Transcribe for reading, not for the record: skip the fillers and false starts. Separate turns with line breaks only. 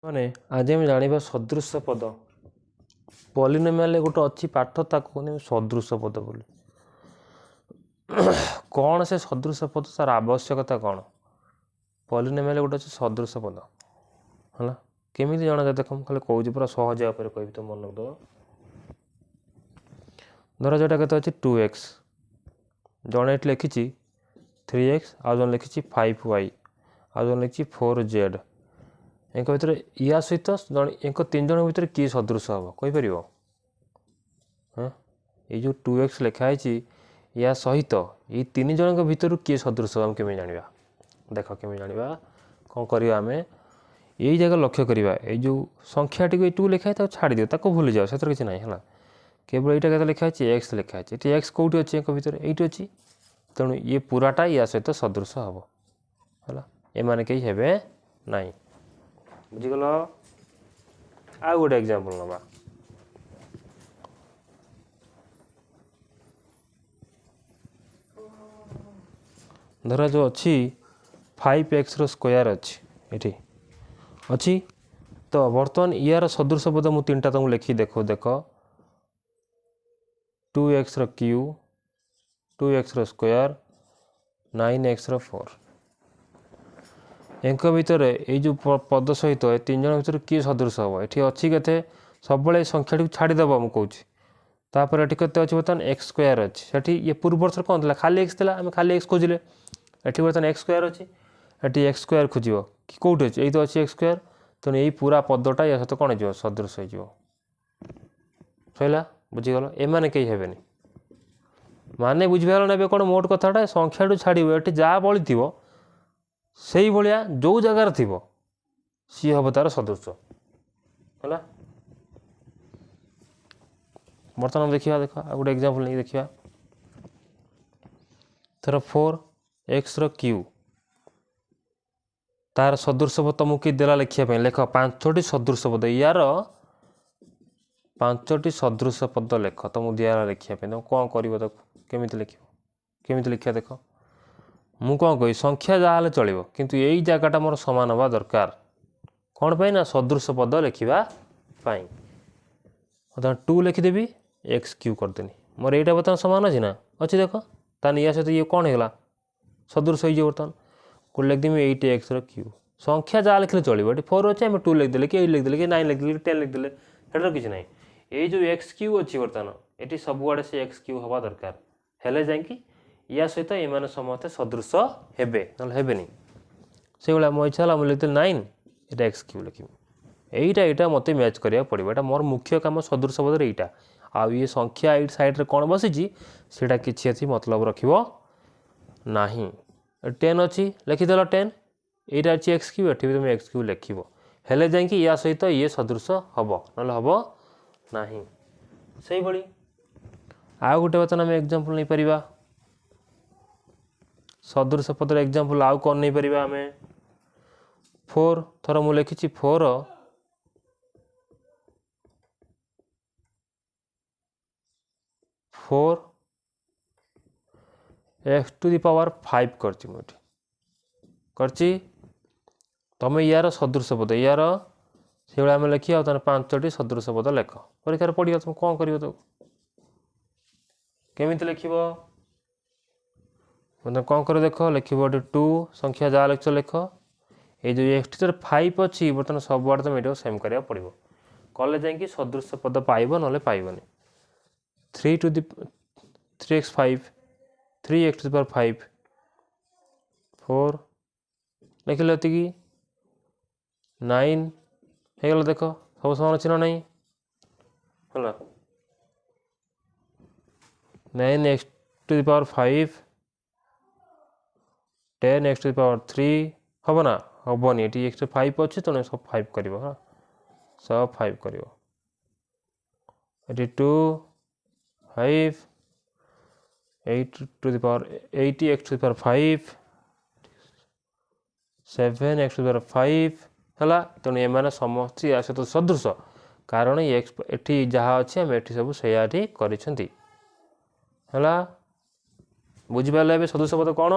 माने आज आम जाना सदृश पद पॉलिनोमियल गोटे अच्छी पाठ ताकू सदृश पद बोली कौन से सदृश पद तार आवश्यकता कौन पॉलिनोमियल गोटे अच्छे सदृश पद है केमी जाना देख खाली कौच पूरा सहज भाव कह तो मन दो धर जोटा के 2x जड़े ये लिखी 3x आज जन लिखी 5y आज जन लिखी 4z एक भर या सहित एक 3 जन भर किए सदृश हम कहीपर हाँ ये जो 2x लिखाई या सहित ये 3 जन भर किए सदृश हम केमी जाना देख केमी जाना कौन करवा आम यही जगह लक्ष्य करवा ये जो संख्या टी 2 लिखाई छाड़ दियो ताको भूली जाओ से किसी ना है केवल यहाँ के लिखाई एक्स लिखाई ये एक्स कौटी अच्छी एक भर ये अच्छी तेणु ये पूराटा या सहित सदृश हम है एम कहीं हे ना बुझीगल आ गोटे एग्जांपल नवा धर जो अच्छी 5x स्क्वायर अच्छी अच्छी तो बर्तमान यार सदृश पद मुझे 3टा तुमको लिखी देखो देख 2x Q 2x square 9x 4 एक भितर ये जो पद सहित 3 जन भर किए सदृश हम ये अच्छी के सब संख्या छाड़देव मुझे कौच तापर ये अच्छे बर्तमान एक्स स्क्वायर अच्छी से ये पूर्व वर्ष कौन था खाली एक्स था आम खाली एक्स खोजिले ये बर्तमान एक्स स्क्वायर अच्छी ये एक्स स्क्वायर खोज कि कौट अच्छे यही तो अच्छी एक्स स्क्वायर तेणु यही पूरा पदटा या सहित कौन हो सदृश हो सैला बुझीगल एम कहीं हेनी माने बुझीपार ना कौन मोट कथाटा संख्या छाड़ ये जहाँ बड़ी थी से भाया जो जगार थी सी हम तार सदृश है बर्तमान देखा देख गोटे एग्जांपल नहीं देखा थर 4x क्यू तार सदृश पद तुमको किए देला लिखापी लेख 5टी सदृश पद यार 5टी सदृश पद लेख तुमको दिया लिखापी तुम कौन कर केमी लिख केमी लिखा देख मु कौन कही संख्या जहाँ चलो किंतु यही जगटा मोर सामान हवा दरकार कौन पाई ना सदृश पद लिखा 2 लिखिदेवी एक्स क्यू करदेनी मोर यहाँ बर्तमान सामान अच्छी ना अच्छी देख तान या सहित ये कौन है सदृश हो बर्तमान को लिखदेमी 8x क्यू संख्या जहाँ लिखले चलो ये 4 अच्छे 2 लिखदे कि 8 लिखदे कि 9 लिखदे 10 लिखदे सेटा किसी ना ये जो एक्स क्यू अच्छी बर्तमान ये सबुआड़े से एक्स क्यू हवा दरकार हेले जाकि या सहित एम समस्ते सदृश हेबे हेबेनी से भाया मो इच्छा मुझे लिखते 9 ये एक्स क्यू लिखी यहीटा मत मैच करा पड़ो यहाँ मोर मुख्य काम सदृश पद यहाँ आउ ये संख्या एट साइड्रे कौन बसी सीटा कि मतलब रखियो ना 10 अच्छी लिखिदेल 10 यहाँ अच्छी एक्स क्यू ये तुम एक्स क्यू लिख हेले जाकि या सहित ये सदृश हम ना हम ना से भाई आउ गोटे बर्तमान आम एग्जांपल नहीं पारिबा सदृश पदर एग्जांपल आउ कौन नहीं पारिबा आम 4 थर मु लिखी 4 x टू दी पावर 5 करची तुम यार सदृश पद यार से आम लिखा 5टी सदृश पद लेख परीक्षा पढ़िया तुम कौन कर तो केमी लिख कौन कर देख लिख 2 संख्या जहाँ लिख लिख ये जो एक्स 5 अच्छी बर्तमान सब आड़े तुम ये सेम करा पड़ो कले जाकि सदृश पद पाइब ना पाइबनी 3x 5 3x to the power 5 4 लिखिले ये 9 हो देख सब समान अच्छी ना नहीं है 9x to the power 5 10x to the power 3 हम ना हेनी ये एक्स 5 अच्छी तेणु सब 5 कर सब 5 कर 2 5 8 to the power 80x to the power 5 7x to the power 5 है तेणु एम समस्त या सहित सदृश कारण ये जहाँ अच्छे आम ये सब से कर बुझीपारे सदृश पद कौन